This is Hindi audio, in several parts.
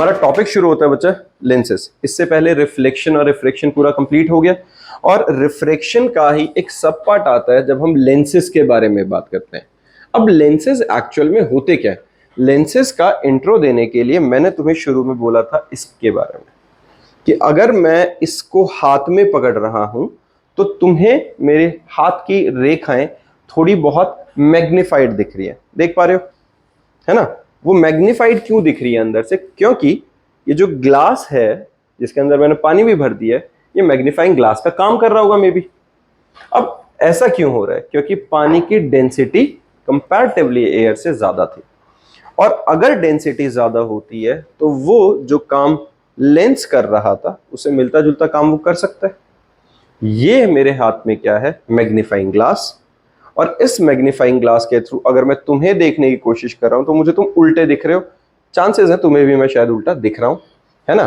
हमारा टॉपिक शुरू होता है बच्चा लेंसेज। इससे पहले रिफ्लेक्शन और रिफ्रैक्शन पूरा कंप्लीट हो गया और रिफ्रैक्शन का ही एक सब पार्ट आता है जब हम लेंसेज के बारे में बात करते हैं। अब लेंसेज एक्चुअल में होते क्या है, लेंसेज का इंट्रो देने के लिए मैंने तुम्हें शुरू में बोला था इसके बारे में कि अगर मैं इसको हाथ में पकड़ रहा हूं तो तुम्हें मेरे हाथ की रेखाएं थोड़ी बहुत मैग्नीफाइड दिख रही है, देख पा रहे हो, है ना। वो मैग्नीफाइड क्यों दिख रही है अंदर से, क्योंकि ये जो ग्लास है जिसके अंदर मैंने पानी भी भर दिया है, ये मैग्नीफाइंग ग्लास का काम कर रहा होगा मे बी। अब ऐसा क्यों हो रहा है, क्योंकि पानी की डेंसिटी कंपैरेटिवली एयर से ज्यादा थी, और अगर डेंसिटी ज्यादा होती है तो वो जो काम लेंस कर रहा था उसे मिलता जुलता काम वो कर सकता है। ये मेरे हाथ में क्या है, मैग्नीफाइंग ग्लास, और इस मैग्नीफाइंग ग्लास के थ्रू अगर मैं तुम्हें देखने की कोशिश कर रहा हूं तो मुझे तुम उल्टे दिख रहे हो, चांसेस है तुम्हें भी मैं शायद उल्टा दिख रहा हूं, है ना।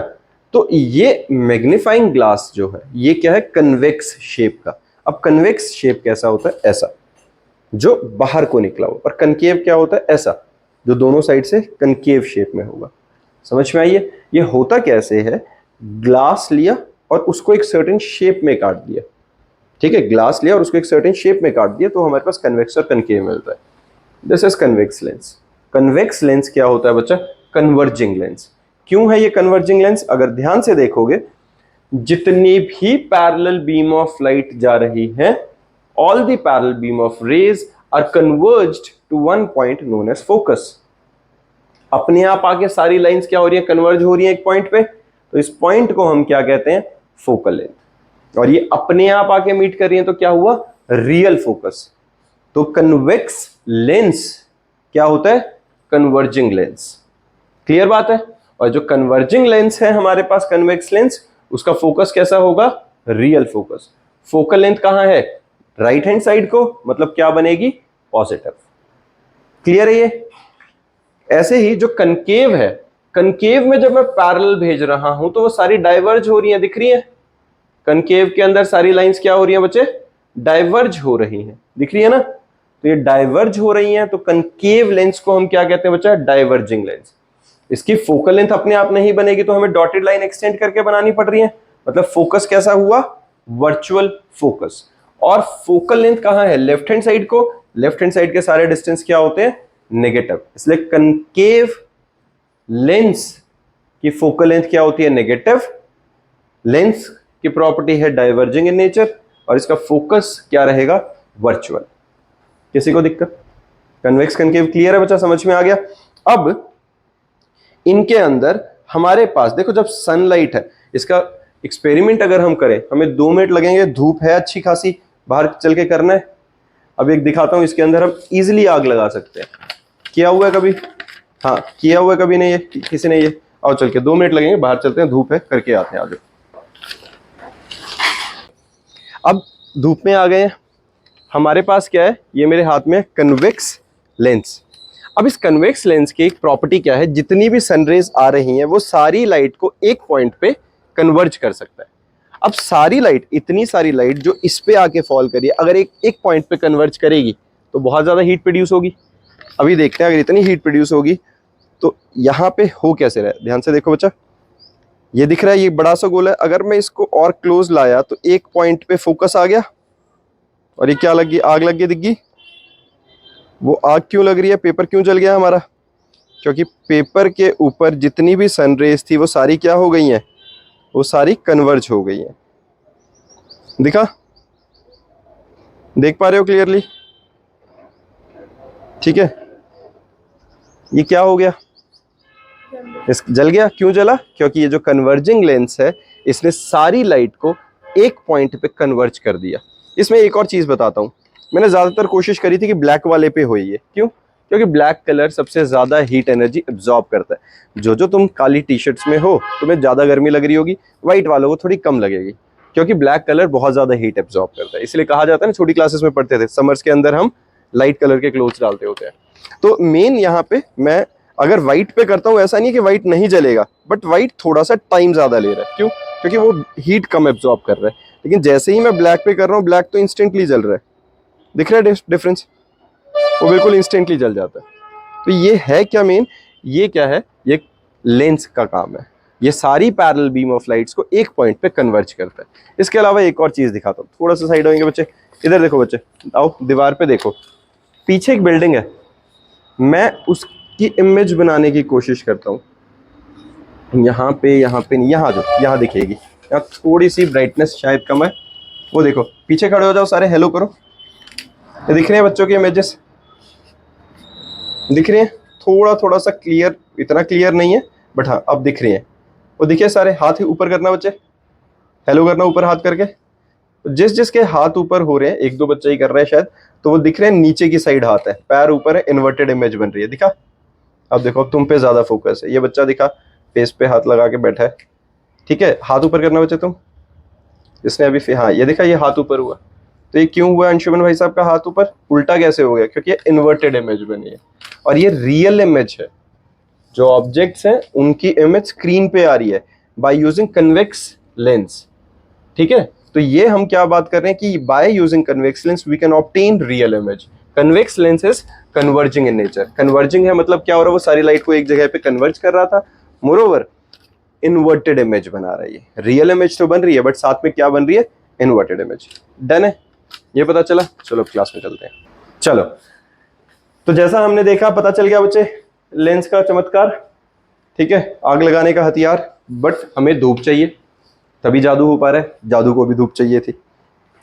तो ये मैग्नीफाइंग ग्लास जो है ये क्या है, कन्वेक्स शेप का। अब कन्वेक्स शेप कैसा होता है, ऐसा जो बाहर को निकला हो, और कनकेव क्या होता है, ऐसा जो दोनों साइड से कनकेव शेप में होगा। समझ में आइए, ये होता कैसे है, ग्लास लिया और उसको एक सर्टेन शेप में काट दिया, ठीक है, ग्लास लिया और उसको एक सर्टेन शेप में काट दिया तो हमारे पास कन्वेक्स और कनकेव मिलता है। This is convex lens. Convex lens क्या होता है बच्चा, कन्वर्जिंग लेंस। क्यों है ये कन्वर्जिंग लेंस, अगर ध्यान से देखोगे जितनी भी पैरेलल बीम ऑफ लाइट जा रही है, all the parallel beam of rays are converged to one point known as focus. अपने आप आके सारी लाइंस क्या हो रही है, कन्वर्ज हो रही है एक पॉइंट पे, तो इस पॉइंट को हम क्या कहते हैं, फोकल लेंथ। और ये अपने आप आके मीट कर रही है तो क्या हुआ, रियल फोकस। तो कन्वेक्स लेंस क्या होता है, कन्वर्जिंग लेंस। क्लियर बात है। और जो कन्वर्जिंग लेंस है हमारे पास, कन्वेक्स लेंस, उसका फोकस कैसा होगा, रियल फोकस। फोकल लेंथ कहां है, राइट हैंड साइड को, मतलब क्या बनेगी, पॉजिटिव। क्लियर है ये। ऐसे ही जो कनकेव है, कनकेव में जब मैं पैरेलल भेज रहा हूं तो वो सारी डाइवर्ज हो रही है, दिख रही है। कनकेव के अंदर सारी लाइंस क्या हो रही हैं बच्चे, डाइवर्ज हो रही हैं, दिख रही है ना। तो ये डाइवर्ज हो रही हैं तो कनकेव लेंस को हम क्या कहते हैं बच्चा, डाइवर्जिंग लेंस। इसकी फोकल लेंथ अपने आप नहीं बनेगी तो हमें डॉटेड लाइन एक्सटेंड करके बनानी पड़ रही है, मतलब फोकस कैसा हुआ, वर्चुअल फोकस। और फोकल लेंथ कहां है, लेफ्ट हैंड साइड को, लेफ्ट हैंड साइड के सारे डिस्टेंस क्या होते हैं, नेगेटिव। इसलिए कनकेव लेंस की फोकल लेंथ क्या होती है, नेगेटिव। लेंस की प्रॉपर्टी है डाइवर्जिंग इन नेचर, और इसका फोकस क्या रहेगा, वर्चुअल। किसी को दिक्कत, कन्वेक्स कनकेव क्लियर है बच्चा, समझ में आ गया। अब इनके अंदर हमारे पास देखो, जब सनलाइट है, इसका एक्सपेरिमेंट अगर हम करें, हमें 2 मिनट लगेंगे, धूप है अच्छी खासी, बाहर चल के करना है। अब एक दिखाता हूं, इसके अंदर हम इजिली आग लगा सकते हैं। किया हुआ है कभी, हाँ किया हुआ है कभी, नहीं ये किसी ने, ये आओ चल के 2 मिनट लगेंगे, बाहर चलते हैं, धूप है, करके आते हैं। आज अब धूप में आ गए हैं, हमारे पास क्या है, ये मेरे हाथ में कन्वेक्स लेंस। अब इस कन्वेक्स लेंस की एक प्रॉपर्टी क्या है, जितनी भी सनरेज आ रही हैं वो सारी लाइट को एक पॉइंट पे कन्वर्ज कर सकता है। अब सारी लाइट, इतनी सारी लाइट जो इस पे आके फॉल करिए, अगर एक पॉइंट पे कन्वर्ज करेगी तो बहुत ज्यादा हीट प्रोड्यूस होगी। अभी देखते हैं अगर इतनी हीट प्रोड्यूस होगी तो यहाँ पे हो कैसे रहा है, ध्यान से देखो बच्चा, ये दिख रहा है, ये बड़ा सा गोल है, अगर मैं इसको और क्लोज लाया तो एक पॉइंट पे फोकस आ गया, और ये क्या लग गई, आग लग गई, दिख गई। वो आग क्यों लग रही है, पेपर क्यों जल गया हमारा, क्योंकि पेपर के ऊपर जितनी भी सनरेज थी वो सारी क्या हो गई हैं, वो सारी कन्वर्ज हो गई हैं। दिखा, देख पा रहे हो क्लियरली, ठीक है। ये क्या हो गया, इस जल गया, क्यों जला, क्योंकि ये जो कन्वर्जिंग लेंस है इसने सारी लाइट को एक पॉइंट पे कन्वर्ज कर दिया। इसमें एक और चीज बताता हूं, मैंने ज्यादातर कोशिश करी थी कि ब्लैक वाले पे हो, ये क्यों, क्योंकि ब्लैक कलर सबसे ज्यादा हीट एनर्जी एब्जॉर्ब करता है। जो तुम काली टी शर्ट्स में हो तुम्हें ज्यादा गर्मी लग रही होगी, व्हाइट वालों को थोड़ी कम लगेगी, क्योंकि ब्लैक कलर बहुत ज्यादा हीट एब्जॉर्ब करता है। इसलिए कहा जाता है ना, छोटी क्लासेस में पढ़ते थे, समर्स के अंदर हम लाइट कलर के क्लोथ्स डालते होते हैं। तो मेन यहाँ पे मैं अगर व्हाइट पे करता हूँ, ऐसा नहीं कि व्हाइट नहीं जलेगा, बट व्हाइट थोड़ा सा टाइम ज्यादा ले रहा है, क्यों, क्योंकि वो हीट कम एब्जॉर्ब कर रहा है। लेकिन जैसे ही मैं ब्लैक पे कर रहा हूँ, ब्लैक तो इंस्टेंटली जल रहा है, दिख रहा है डिफरेंस, वो बिल्कुल इंस्टेंटली जल जाता है। तो ये है क्या मेन, ये क्या है, ये लेंस का काम है। ये सारी पैरेलल बीम ऑफ लाइट्स को एक पॉइंट पे कन्वर्ज करता है। इसके अलावा एक और चीज दिखाता हूँ, थोड़ा सा साइड होंगे बच्चे, इधर देखो बच्चे, आओ दीवार पे देखो, पीछे एक बिल्डिंग है, मैं उसकी इमेज बनाने की कोशिश करता हूँ। यहाँ पे नहीं, यहाँ दिखेगी, यहाँ थोड़ी सी ब्राइटनेस शायद कम है, वो देखो, पीछे खड़े हो जाओ सारे, हेलो करो। ये दिख रहे हैं बच्चों के इमेजेस, दिख रही हैं, थोड़ा थोड़ा सा क्लियर, इतना क्लियर नहीं है बट हाँ अब दिख रही हैं। वो दिखे सारे, हाथ ऊपर करना बच्चे, हेलो करना ऊपर हाथ करके। जिस जिसके हाथ ऊपर हो रहे हैं, एक दो बच्चे ही कर रहे हैं शायद, तो वो दिख रहे हैं नीचे की साइड हाथ है, पैर ऊपर है, इन्वर्टेड इमेज बन रही है, दिखा। अब देखो तुम पे ज्यादा फोकस है, ये बच्चा दिखा फेस पे हाथ लगा के बैठा है, ठीक है, हाथ ऊपर करना बच्चे तुम, इसने अभी हाँ ये देखा, ये हाथ ऊपर हुआ, तो ये क्यों हुआ अंशुमन भाई साहब का हाथ ऊपर, उल्टा कैसे हो गया, क्योंकि ये इन्वर्टेड इमेज बनी है और ये रियल इमेज है। जो ऑब्जेक्ट्स हैं उनकी इमेज स्क्रीन पे आ रही है बाय यूजिंग कन्वेक्स लेंस, ठीक है। तो ये हम क्या बात कर रहे हैं कि by using convex lens we can obtain real image. Convex lens is converging in nature. Converging है मतलब क्या हो रहा है, वो सारी लाइट को एक जगह पे कन्वर्ज कर रहा था, मोरओवर इन्वर्टेड इमेज बना रही है। रियल इमेज तो बन रही है बट साथ में क्या बन रही है, इन्वर्टेड इमेज। डन है, ये पता चला। चलो क्लास में चलते हैं। चलो, तो जैसा हमने देखा, पता चल गया बच्चे लेंस का चमत्कार, ठीक है, आग लगाने का हथियार, बट हमें धूप चाहिए तभी जादू हो पा रहा है, जादू को भी धूप चाहिए थी,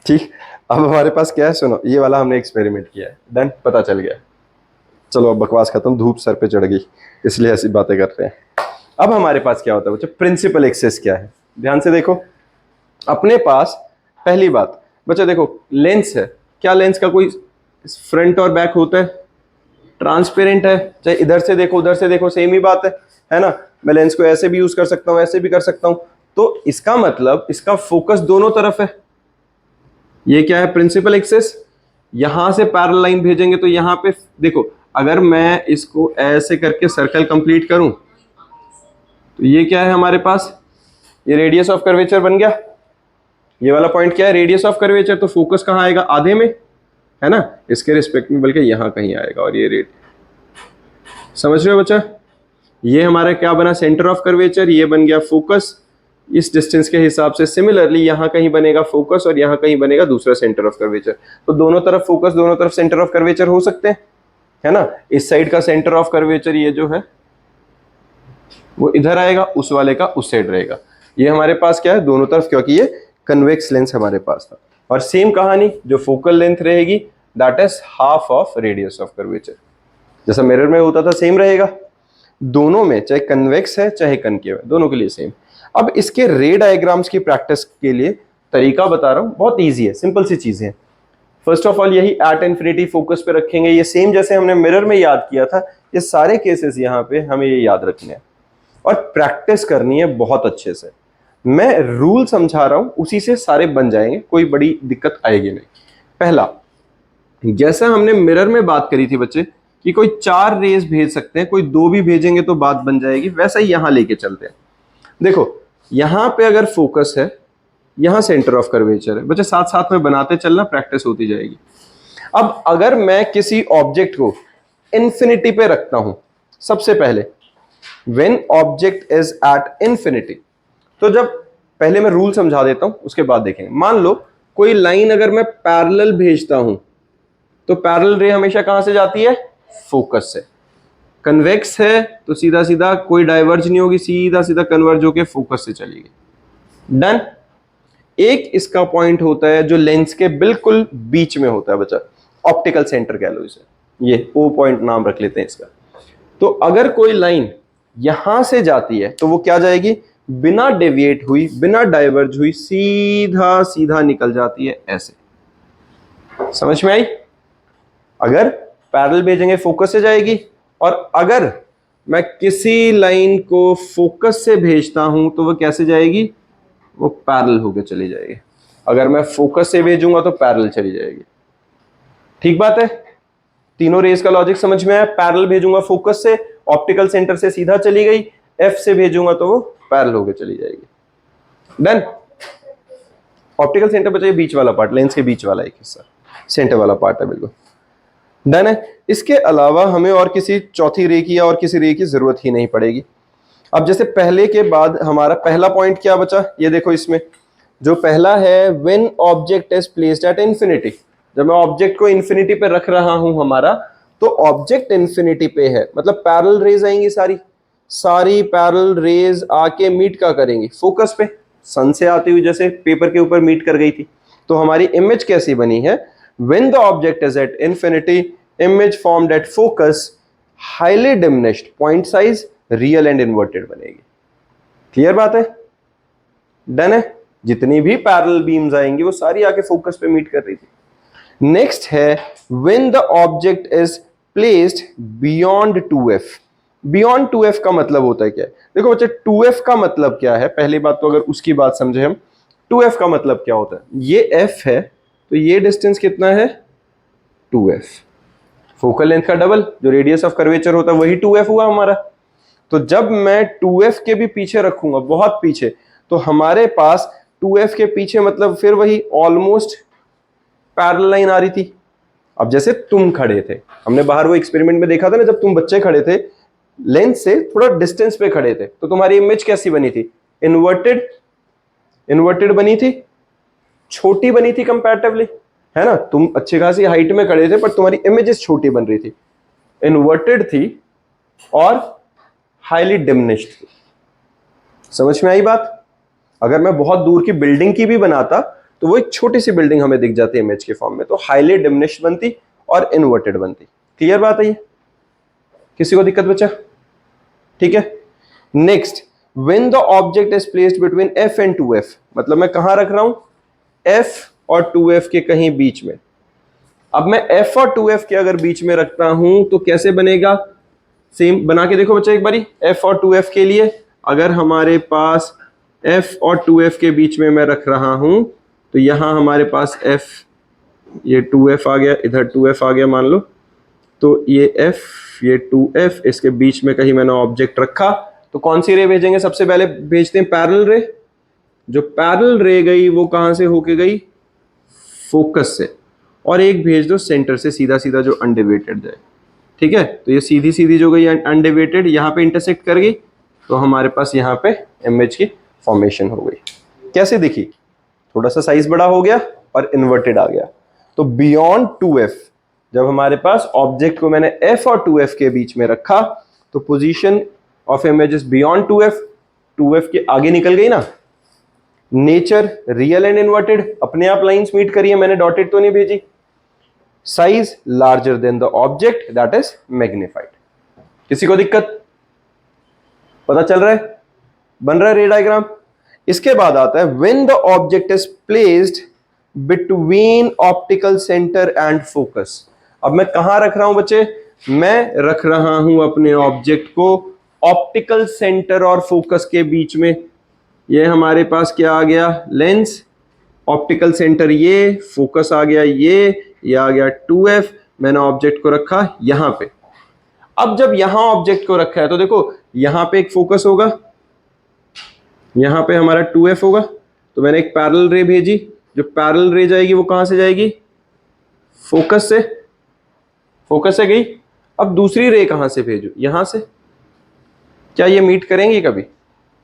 ठीक। अब हमारे पास क्या है, सुनो, ये वाला हमने एक्सपेरिमेंट किया है, डन, पता चल गया। चलो अब बकवास खत्म, धूप सर पे चढ़ गई इसलिए ऐसी बातें कर रहे हैं। अब हमारे पास क्या होता है बच्चे, प्रिंसिपल एक्सेस क्या है, ध्यान से देखो। अपने पास पहली बात बच्चे देखो, लेंस है, क्या लेंस का कोई फ्रंट और बैक होता है, ट्रांसपेरेंट है, चाहे इधर से देखो उधर से देखो सेम ही बात है ना। मैं लेंस को ऐसे भी यूज कर सकता हूं, ऐसे भी कर सकता हूं, तो इसका मतलब इसका फोकस दोनों तरफ है। ये क्या है, प्रिंसिपल एक्सेस। यहां से पैरेलल लाइन भेजेंगे तो यहां पे देखो, अगर मैं इसको ऐसे करके सर्कल कंप्लीट करूं तो ये क्या है हमारे पास, ये रेडियस ऑफ कर्वेचर बन गया। ये वाला पॉइंट क्या है, रेडियस ऑफ कर्वेचर, तो फोकस कहां आएगा, आधे में, है ना, इसके रिस्पेक्ट में, बल्कि यहां कहीं आएगा। और ये रेड, समझ रहे हो बच्चा, ये हमारा क्या बना, सेंटर ऑफ कर्वेचर, ये बन गया फोकस इस डिस्टेंस के हिसाब से। सिमिलरली यहां कहीं बनेगा फोकस और यहां कहीं बनेगा दूसरा सेंटर ऑफ कर्वेचर। तो दोनों तरफ फोकस, दोनों तरफ सेंटर ऑफ कर्वेचर हो सकते हैं, है ना। इस साइड का सेंटर ऑफ कर्वेचर ये जो है वो इधर आएगा, उस वाले का उस साइड रहेगा। ये हमारे पास क्या है, दोनों तरफ, क्योंकि ये कन्वेक्स लेंस हमारे पास था। और सेम कहानी, जो फोकल लेंथ रहेगी that is half of radius of curvature, जैसा मिरर में होता था सेम रहेगा दोनों में, चाहे कन्वेक्स है चाहे कनकेव है, दोनों के लिए सेम। अब इसके रे डायग्राम्स की प्रैक्टिस के लिए तरीका बता रहा हूं, बहुत इजी है, सिंपल सी चीजें हैं। फर्स्ट ऑफ ऑल यही एट इन्फिनिटी फोकस पे रखेंगे, ये सेम जैसे हमने मिरर में याद किया था, ये सारे केसेस यहाँ पे हमें ये याद रखने हैं और प्रैक्टिस करनी है बहुत अच्छे से। मैं रूल समझा रहा हूं, उसी से सारे बन जाएंगे, कोई बड़ी दिक्कत आएगी नहीं। पहला, जैसा हमने मिरर में बात करी थी बच्चे कि कोई 4 रेज भेज सकते हैं, कोई 2 भी भेजेंगे तो बात बन जाएगी, वैसा ही यहां लेके चलते हैं। देखो यहां पे अगर फोकस है, यहां सेंटर ऑफ कर्वेचर है, बच्चे साथ साथ में बनाते चलना, प्रैक्टिस होती जाएगी। अब अगर मैं किसी ऑब्जेक्ट को इंफिनिटी पे रखता हूं, सबसे पहले when object is at infinity, तो जब, पहले मैं रूल समझा देता हूं उसके बाद देखेंगे। मान लो कोई लाइन अगर मैं पैरेलल भेजता हूं तो पैरेलल रे हमेशा कहां से जाती है, फोकस से। कन्वेक्स है तो सीधा सीधा कोई डाइवर्ज नहीं होगी, सीधा सीधा कन्वर्ज होकर फोकस से चलेगी। डन। एक इसका पॉइंट होता है जो लेंस के बिल्कुल बीच में होता है बच्चा, ऑप्टिकल सेंटर कह लो इसे, ये ओ पॉइंट नाम रख लेते हैं इसका। तो अगर कोई लाइन यहां से जाती है तो वो क्या जाएगी, बिना डेविएट हुई, बिना डाइवर्ज हुई, सीधा सीधा निकल जाती है ऐसे। समझ में आई। अगर पैरेलल भेजेंगे फोकस से जाएगी, और अगर मैं किसी लाइन को फोकस से भेजता हूं तो वो कैसे जाएगी, वो पैरेलल होकर चली जाएगी। अगर मैं फोकस से भेजूंगा तो पैरेलल चली जाएगी। ठीक बात है, तीनों रेस का लॉजिक समझ में आया। पैरेलल भेजूंगा फोकस से, ऑप्टिकल सेंटर से सीधा चली गई, एफ से भेजूंगा तो वो पैरेलल होकर चली जाएगी। डन। ऑप्टिकल सेंटर बचा ये बीच वाला पार्ट, लेंस के बीच वाला एक हिस्सा, सेंटर वाला पार्ट है, बिल्कुल डन है। इसके अलावा हमें और किसी चौथी रे की या और किसी रे की जरूरत ही नहीं पड़ेगी। अब जैसे पहले के बाद हमारा पहला पॉइंट क्या बचा, ये देखो इसमें जो पहला है, when object is placed at infinity, जब मैं ऑब्जेक्ट को इंफिनिटी पे रख रहा हूं हमारा, तो ऑब्जेक्ट इंफिनिटी पे है, मतलब पैरेलल रेज आएंगी, सारी पैरेलल रेज आके मीट का करेंगी फोकस पे, सन से आती हुई जैसे पेपर के ऊपर मीट कर गई थी। तो हमारी इमेज कैसी बनी है, when the object is at infinity, image formed at focus, highly diminished, point size, real and inverted बनेगी। क्लियर बात है, डन है। जितनी भी पैरेलल बीम्स आएंगी वो सारी आके फोकस पे मीट कर रही थी। नेक्स्ट है when the object is placed beyond 2f। Beyond 2f का मतलब होता है क्या है, देखो बच्चे 2f का मतलब क्या है, पहली बात तो अगर उसकी बात समझे हम, 2f का मतलब क्या होता है, ये f है तो ये डिस्टेंस कितना है 2f, फोकल लेंथ का डबल, जो रेडियस ऑफ कर्वेचर होता है वही 2f हुआ हमारा। तो जब मैं 2f के भी पीछे रखूंगा, बहुत पीछे, तो हमारे पास 2f के पीछे मतलब फिर वही ऑलमोस्ट पैरेलल लाइन आ रही थी। अब जैसे तुम खड़े थे, हमने बाहर वो एक्सपेरिमेंट में देखा था ना, जब तुम बच्चे खड़े थे लेंस से थोड़ा डिस्टेंस पे खड़े थे, तो तुम्हारी इमेज कैसी बनी थी, इन्वर्टेड बनी थी, छोटी बनी थी कंपैरेटिवली, है ना। तुम अच्छी खासी हाइट में खड़े थे पर तुम्हारी इमेजेस छोटी बन रही थी, इन्वर्टेड थी और हाईली डिमिनिश्ड थी। समझ में आई बात। अगर मैं बहुत दूर की बिल्डिंग की भी बनाता तो वो एक छोटी सी बिल्डिंग हमें दिख जाती है इमेज के फॉर्म में, तो हाईली डिमिनिश्ड बनती और इन्वर्टेड बनती। क्लियर बात है ये, किसी को दिक्कत बचा, ठीक है। Next, when the object is placed between f and 2f, मतलब मैं कहां रख रहा हूं, f और 2f के कहीं बीच में। अब मैं f और 2f के अगर बीच में रखता हूं तो कैसे बनेगा, सेम बना के देखो बच्चा एक बारी। f और 2f के लिए अगर हमारे पास f और 2f के बीच में मैं रख रहा हूं, तो यहां हमारे पास f, ये 2f आ गया, इधर 2f आ गया मान लो, तो ये f, ये 2f, इसके बीच में कहीं मैंने ऑब्जेक्ट रखा, तो कौन सी रे भेजेंगे, सबसे पहले भेजते हैं पैरेलल रे। जो पैरेलल रे गई वो कहां से होके गई, फोकस से, और एक भेज दो सेंटर से सीधा सीधा जो अनडिवेटेड जाए, ठीक है। तो ये सीधी सीधी जो गई अनडिवेटेड यहां पे इंटरसेक्ट कर गई, तो हमारे पास यहाँ पे इमेज की फॉर्मेशन हो गई। कैसे दिखी, थोड़ा सा साइज बड़ा हो गया और इन्वर्टेड आ गया। तो बियॉन्ड 2f, जब हमारे पास ऑब्जेक्ट को मैंने f और 2f के बीच में रखा, तो position of image is beyond 2f, 2f के आगे निकल गई ना। नेचर रियल एंड इन्वर्टेड, अपने आप लाइंस मीट करिए, मैंने डॉटेड तो नहीं भेजी। Size larger than the object, that is magnified. किसी को दिक्कत, पता चल रहा है, बन रहा है रे डायग्राम। इसके बाद आता है when the object is placed between optical centre and focus. अब मैं कहां रख रहा हूं बच्चे, मैं रख रहा हूं अपने ऑब्जेक्ट को ऑप्टिकल सेंटर और फोकस के बीच में। ये हमारे पास क्या आ गया, लेंस, ऑप्टिकल सेंटर ये, फोकस आ गया ये आ गया 2f, मैंने ऑब्जेक्ट को रखा यहां पे। अब जब यहां ऑब्जेक्ट को रखा है तो देखो यहां पे एक फोकस होगा, यहां पे हमारा 2f होगा, तो मैंने एक पैरेलल रे भेजी, जो पैरेलल रे जाएगी वो कहां से जाएगी, फोकस से गई। अब दूसरी रे कहां से भेजू, यहां से। क्या ये मीट करेंगी कभी,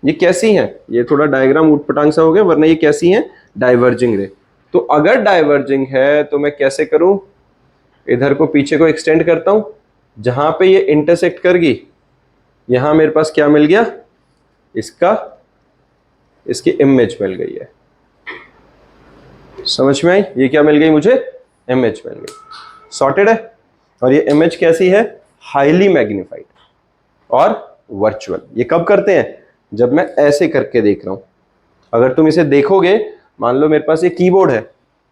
ये कैसी हैं, ये थोड़ा डायग्राम उटपटांग सा हो गया, वरना ये कैसी हैं, डाइवर्जिंग रे। तो अगर डाइवर्जिंग है तो मैं कैसे करूं, इधर को पीछे को एक्सटेंड करता हूं, जहां पे ये इंटरसेक्ट कर गई यहां मेरे पास क्या मिल गया, इसकी इमेज मिल गई है। समझ में आई, ये क्या मिल गई मुझे, इमेज मिल गई, सॉर्टेड है। और ये इमेज कैसी है, हाईली मैग्नीफाइड और वर्चुअल। ये कब करते हैं, जब मैं ऐसे करके देख रहा हूं। अगर तुम इसे देखोगे, मान लो मेरे पास ये कीबोर्ड है,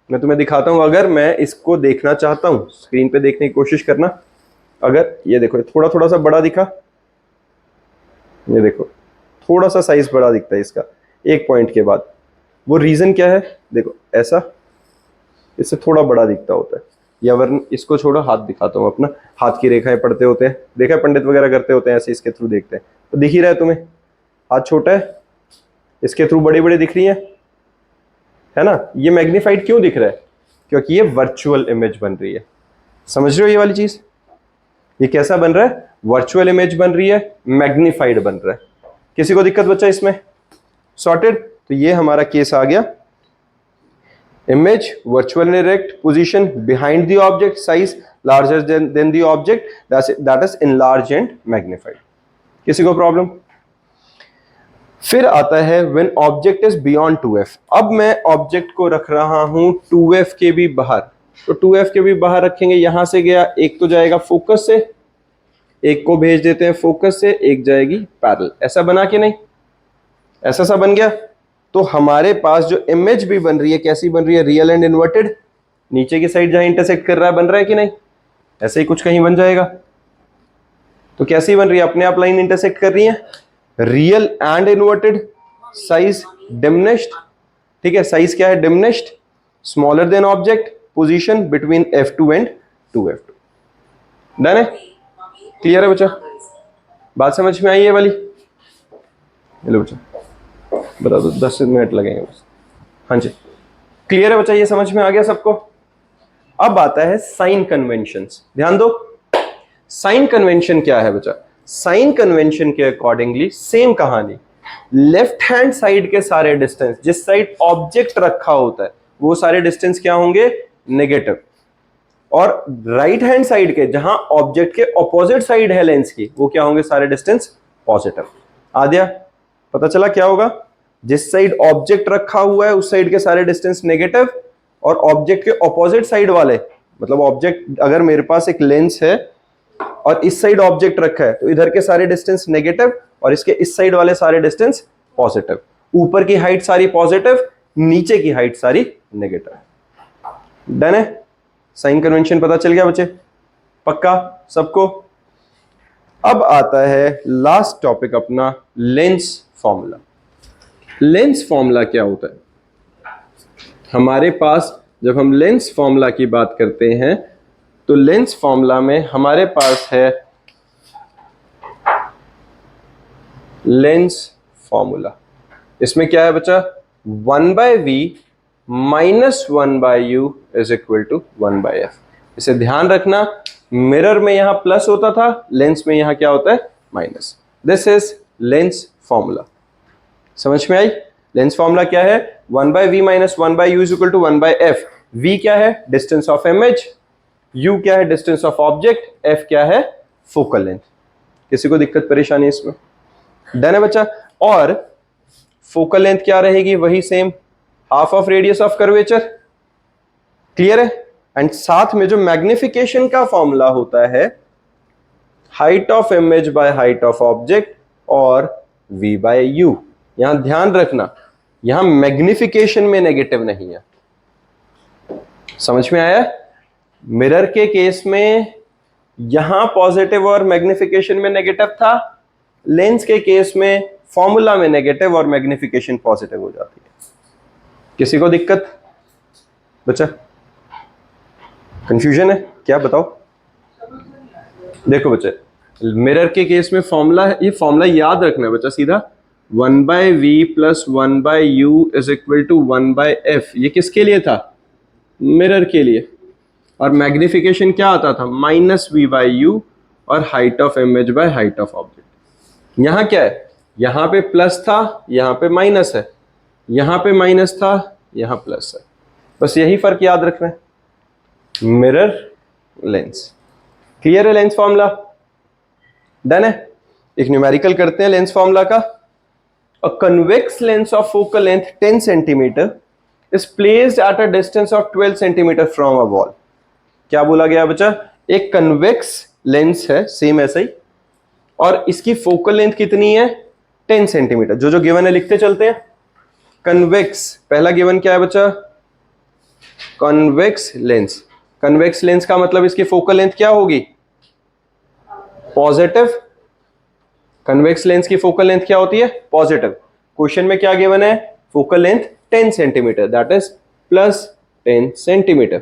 मैं तुम्हें दिखाता हूं, अगर मैं इसको देखना चाहता हूं, स्क्रीन पे देखने की कोशिश करना, अगर ये देखो थोड़ा थोड़ा सा बड़ा दिखा, ये देखो थोड़ा सा साइज बड़ा दिखता है इसका एक पॉइंट के बाद, वो रीजन क्या है, देखो ऐसा इससे थोड़ा बड़ा दिखता होता है, या वरन इसको छोड़ो, हाथ दिखाता हूँ अपना, हाथ की रेखाएं पढ़ते होते हैं, देखा है पंडित वगैरह करते होते हैं, ऐसे इसके थ्रू देखते हैं, तो दिख ही रहा है तुम्हें, हाथ छोटा है, इसके थ्रू बड़ी बड़ी दिख रही है ना। ये मैग्नीफाइड क्यों दिख रहा है, क्योंकि ये वर्चुअल इमेज बन रही है। समझ रहे हो ये वाली चीज, ये कैसा बन रहा है, वर्चुअल इमेज बन रही है, मैग्नीफाइड बन रहा है। किसी को दिक्कत बच्चा इसमें? सॉर्टेड। तो ये हमारा केस आ गया, image virtual erect position behind the object, size larger than the object, that is enlarge and magnified. किसी को प्रॉब्लम? फिर आता है when object is beyond 2f। अब मैं ऑब्जेक्ट को रख रहा हूं 2f के भी बाहर, तो 2f के भी बाहर रखेंगे, यहां से गया, एक तो जाएगा फोकस से, एक को भेज देते हैं फोकस से, एक जाएगी पैरेलल। ऐसा बना कि नहीं? ऐसा सा बन गया। तो हमारे पास जो इमेज भी बन रही है कैसी बन रही है? Real and inverted. नीचे की साइड जहां इंटरसेक्ट कर रहा है बन रहा है कि नहीं? ऐसे ही कुछ कहीं बन जाएगा। तो कैसी बन रही है? अपने आप लाइन इंटरसेक्ट कर रही है, real and inverted, size diminished. ठीक है, साइज क्या है? Diminished, smaller than object, position between f2 and 2f2। Done है? क्लियर है बच्चा? बात समझ में आई है वाली? हेलो बच्चा बता दो, 10 मिनट लगेंगे बस। हाँ जी, क्लियर है बच्चा? ये समझ में आ गया सबको? अब आता है साइन कन्वेंशंस। ध्यान दो, साइन कन्वेंशन क्या है बच्चा? साइन कन्वेंशन के अकॉर्डिंगली सेम कहानी, लेफ्ट हैंड साइड के सारे डिस्टेंस, जिस साइड ऑब्जेक्ट रखा होता है वो सारे डिस्टेंस क्या होंगे? नेगेटिव। और राइट हैंड साइड के, जहां ऑब्जेक्ट के ऑपोजिट साइड है लेंस की, वो क्या होंगे? सारे डिस्टेंस पॉजिटिव। आ गया? पता चला क्या होगा? जिस साइड ऑब्जेक्ट रखा हुआ है उस साइड के सारे डिस्टेंस नेगेटिव, और ऑब्जेक्ट के ऑपोजिट साइड वाले, मतलब ऑब्जेक्ट, अगर मेरे पास एक लेंस है और इस साइड ऑब्जेक्ट रखा है तो इधर के सारे डिस्टेंस नेगेटिव और इसके इस साइड वाले सारे डिस्टेंस पॉजिटिव। ऊपर की हाइट सारी पॉजिटिव, नीचे की हाइट सारी नेगेटिव। डन है? साइन कन्वेंशन पता चल गया बच्चे? पक्का सबको? अब आता है लास्ट टॉपिक अपना, लेंस फॉर्मूला। लेंस फॉर्मूला क्या होता है? हमारे पास जब हम लेंस फॉर्मूला की बात करते हैं तो लेंस फॉर्मूला में हमारे पास है लेंस फॉर्मूला। इसमें क्या है बच्चा? 1/v minus 1/u is equal to 1/f। इसे ध्यान रखना, मिरर में यहां प्लस होता था, लेंस में यहां क्या होता है? Minus. This is lens formula. समझ में आई? लेंस फॉर्मूला क्या है? 1/v minus 1/u is equal to 1/f। v क्या है? Distance of image. u क्या है? Distance of object. f क्या है? Focal length. किसी को दिक्कत परेशानी इसमें? डन है बच्चा? और फोकल लेंथ क्या रहेगी? वही same, half of radius of curvature. Clear है? एंड साथ में जो मैग्निफिकेशन का फॉर्मूला होता है, height of image by height of object और v बाय u। यहां ध्यान रखना, यहां मैग्निफिकेशन में नेगेटिव नहीं है। समझ में आया? मिरर के केस में यहां पॉजिटिव और मैग्निफिकेशन में नेगेटिव था, लेंस के केस में फॉर्मूला में नेगेटिव और मैग्निफिकेशन पॉजिटिव हो जाती है। किसी को दिक्कत बच्चा? कंफ्यूजन है क्या? बताओ। देखो बच्चे, मिरर के केस में फॉर्मूला है, ये फॉर्मूला याद रखना है बच्चा, सीधा 1/v plus 1/u is equal to 1/f। ये किसके लिए था? मिरर के लिए। और मैग्निफिकेशन क्या आता था? माइनस v/u और height of image by height of object. यहां क्या है? यहां पे प्लस था, यहां पे माइनस है, यहां पे माइनस था, यहां प्लस है। बस यही फर्क याद रखना है, मिरर लेंस। क्लियर है लेंस फॉर्मूला? डन है? एक न्यूमेरिकल करते हैं लेंस फॉर्मूला का। अ convex lens of focal length 10 centimetre is placed at a distance of 12 centimetre from a wall. क्या बोला गया बच्चा? एक कन्वेक्स लेंस है, सेम ऐसा ही, और इसकी फोकल लेंथ कितनी है? 10 सेंटीमीटर। जो जो गिवन है लिखते चलते हैं। कन्वेक्स, पहला गिवन क्या है बच्चा? Convex lens. कन्वेक्स लेंस का मतलब इसकी फोकल लेंथ क्या होगी? पॉजिटिव। कन्वेक्स लेंस की फोकल लेंथ क्या होती है? पॉजिटिव। क्वेश्चन में क्या गिवन है? Focal length 10 centimetre, that is plus 10 centimetre.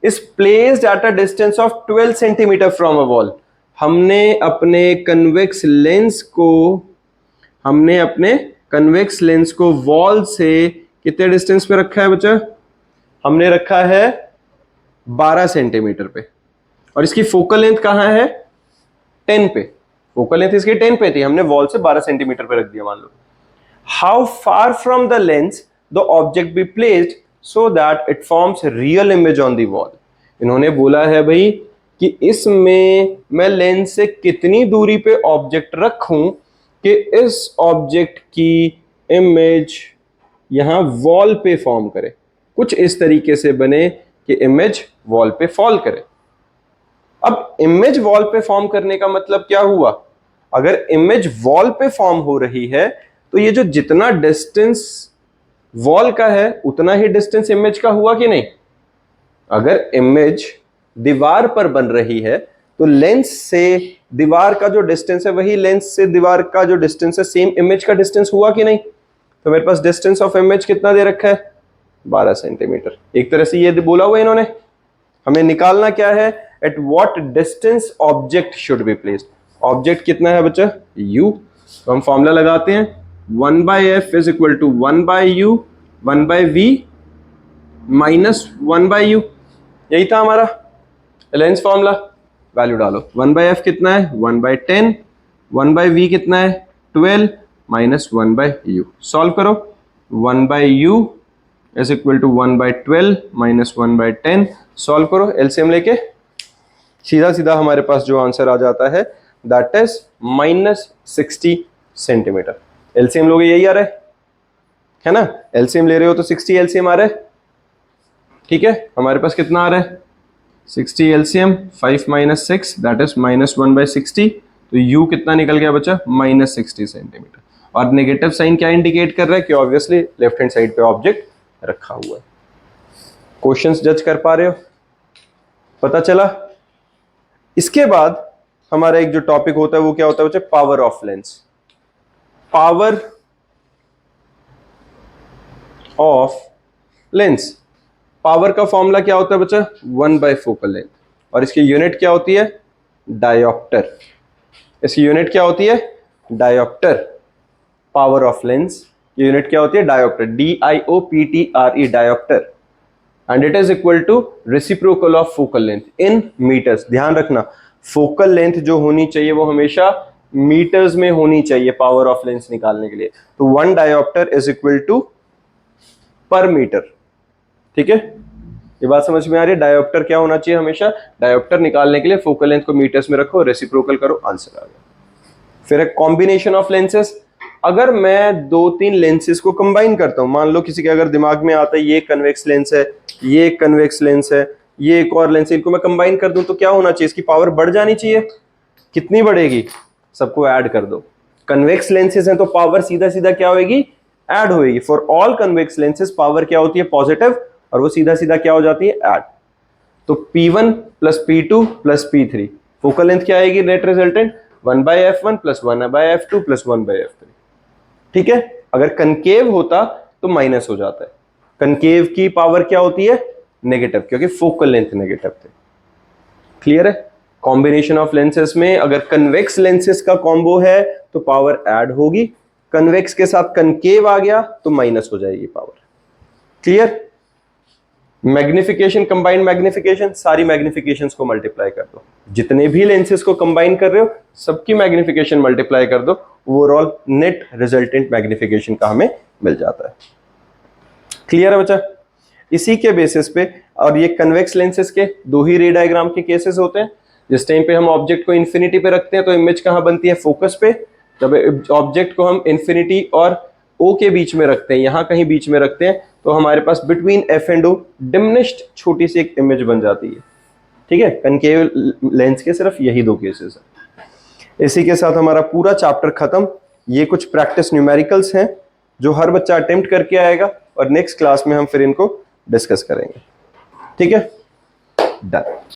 Is placed at a distance of 12 centimetre from a wall. हमने अपने कन्वेक्स लेंस को वॉल से कितने डिस्टेंस पे रखा है बच्चा? हमने रखा है 12 सेंटीमीटर पे। और इसकी फोकल लेंथ कहां है? 10 पे। फोकल लेंथ इसकी 10 पे थी, हमने वॉल से 12 सेंटीमीटर पे रख दिया मान लो। How far from the lens the object be placed so that it forms real image on the wall. इन्होंने बोला है भाई कि इसमें मैं लेंस से कितनी दूरी पे ऑब्जेक्ट रखूं कि इस ऑब्जेक्ट की इमेज यहां वॉल पे फॉर्म करे, कुछ इस तरीके से बने कि इमेज वॉल पे फॉल करे। अब इमेज वॉल पे फॉर्म करने का मतलब क्या हुआ? अगर इमेज वॉल पे फॉर्म हो रही है तो ये जो जितना डिस्टेंस वॉल का है उतना ही डिस्टेंस इमेज का हुआ कि नहीं? अगर इमेज दीवार पर बन रही है तो लेंस से दीवार का जो डिस्टेंस है वही लेंस से दीवार का जो डिस्टेंस है सेम इमेज का डिस्टेंस हुआ कि नहीं? तो मेरे पास डिस्टेंस ऑफ इमेज कितना दे रखा है? 12 सेंटीमीटर। एक तरह से ये बोला हुआ इन्होंने, हमें निकालना क्या है? At what distance object should be placed. Object कितना है बच्चा? u। तो हम फॉर्मूला लगाते हैं 1/f is equal to 1/u 1/v minus 1/u। यही था हमारा लेंस फॉर्मूला। वैल्यू डालो, 1/f कितना है? 1/10, 1/v कितना है? 12 माइनस 1/u। सॉल्व करो, 1/u is equal to 1/12 minus 1/10। Solve करो एलसीएम लेके, सीधा सीधा हमारे पास जो आंसर आ जाता है दैट इज -60 सेंटीमीटर। एलसीएम लोगे यही आ रहा है ना? एलसीएम ले रहे हो तो 60 एलसीएम आ रहा है, ठीक है। हमारे पास कितना आ रहा है? 60 एलसीएम, 5 माइनस 6 दैट इज -1/60। तो u कितना निकल गया बच्चा? -60 सेंटीमीटर। और नेगेटिव साइन क्या इंडिकेट कर रहा है? कि ऑब्वियसली लेफ्ट हैंड साइड पे ऑब्जेक्ट रखा हुआ है। क्वेश्चंस जज कर पा रहे हो? पता चला? इसके बाद हमारा एक जो टॉपिक होता है वो क्या होता है बच्चा? Power of lens. Power of lens, power का फॉर्मूला क्या होता है बच्चा? 1/फोकल लेंथ। और इसकी यूनिट क्या होती है? डायोप्टर। इसकी यूनिट क्या होती है? डायोप्टर। पावर ऑफ लेंस की यूनिट क्या होती है? Dioptre, DIOPTRE, dioptre. And it is equal to reciprocal of focal length in metres. ध्यान रखना, फोकल लेंथ जो होनी चाहिए वो हमेशा मीटर्स में होनी चाहिए पावर ऑफ लेंस निकालने के लिए। तो 1 डायोप्टर इज इक्वल टू पर मीटर, ठीक है। ये बात समझ में आ रही है? डायोप्टर क्या होना चाहिए हमेशा? डायोप्टर निकालने के लिए फोकल लेंथ को मीटर्स में रखो, रेसिप्रोकल करो, आंसर आ गया। फिर एक कॉम्बिनेशन ऑफ लेंसेस। अगर मैं 2-3 लेंसेस को कंबाइन करता हूं, मान लो किसी के अगर दिमाग में आता है ये कन्वेक्स लेंस है, ये कन्वेक्स लेंस है, ये एक और लेंस है, इनको मैं कंबाइन कर दूं तो क्या होना चाहिए? इसकी पावर बढ़ जानी चाहिए। कितनी बढ़ेगी? सबको ऐड कर दो। कन्वेक्स लेंसेज हैं तो पावर सीधा सीधा क्या होगी? ऐड होगी। For all convex lenses power क्या होती है? पॉजिटिव, और वो सीधा सीधा क्या हो जाती है? ऐड। तो P1 plus P2 plus P3, focal length क्या आएगी? Net resultant 1/f1 plus 1/f2 plus 1/f3, ठीक है। अगर कनकेव होता तो माइनस हो जाता है। कनकेव की पावर क्या होती है? नेगेटिव, क्योंकि फोकल लेंथ नेगेटिव थे। क्लियर है? कॉम्बिनेशन ऑफ लेंसेस में अगर कन्वेक्स लेंसेस का कॉम्बो है तो पावर ऐड होगी, कन्वेक्स के साथ कनकेव आ गया तो माइनस हो जाएगी power. Clear? Magnification, combined magnification, सारी मैग्निफिकेशंस को मल्टीप्लाई कर दो। जितने भी लेंसेस को कंबाइन कर रहे हो सबकी मैग्निफिकेशन मल्टीप्लाई कर दो, ओवरऑल नेट रिजल्टेंट मैग्निफिकेशन का हमें मिल जाता है। क्लियर है बच्चा? इसी के बेसिस पे, और ये कन्वेक्स लेंसेस के 2 ही रे डायग्राम के केसेस होते हैं। जिस टाइम पे हम ऑब्जेक्ट को इन्फिनिटी पे रखते हैं तो इमेज कहां बनती है? फोकस पे। जब ऑब्जेक्ट को हम इन्फिनिटी और O के बीच में रखते हैं, यहां कहीं बीच में रखते हैं, तो हमारे पास between F and O diminished छोटी सी एक इमेज बन जाती है, ठीक है। कनकेव लेंस के सिर्फ यही 2 केसेस हैं। इसी के साथ हमारा पूरा चैप्टर खत्म। ये कुछ प्रैक्टिस न्यूमेरिकल्स हैं जो हर बच्चा अटेम्प्ट करके आएगा और नेक्स्ट क्लास में हम फिर इनको डिस्कस करेंगे, ठीक है। डन।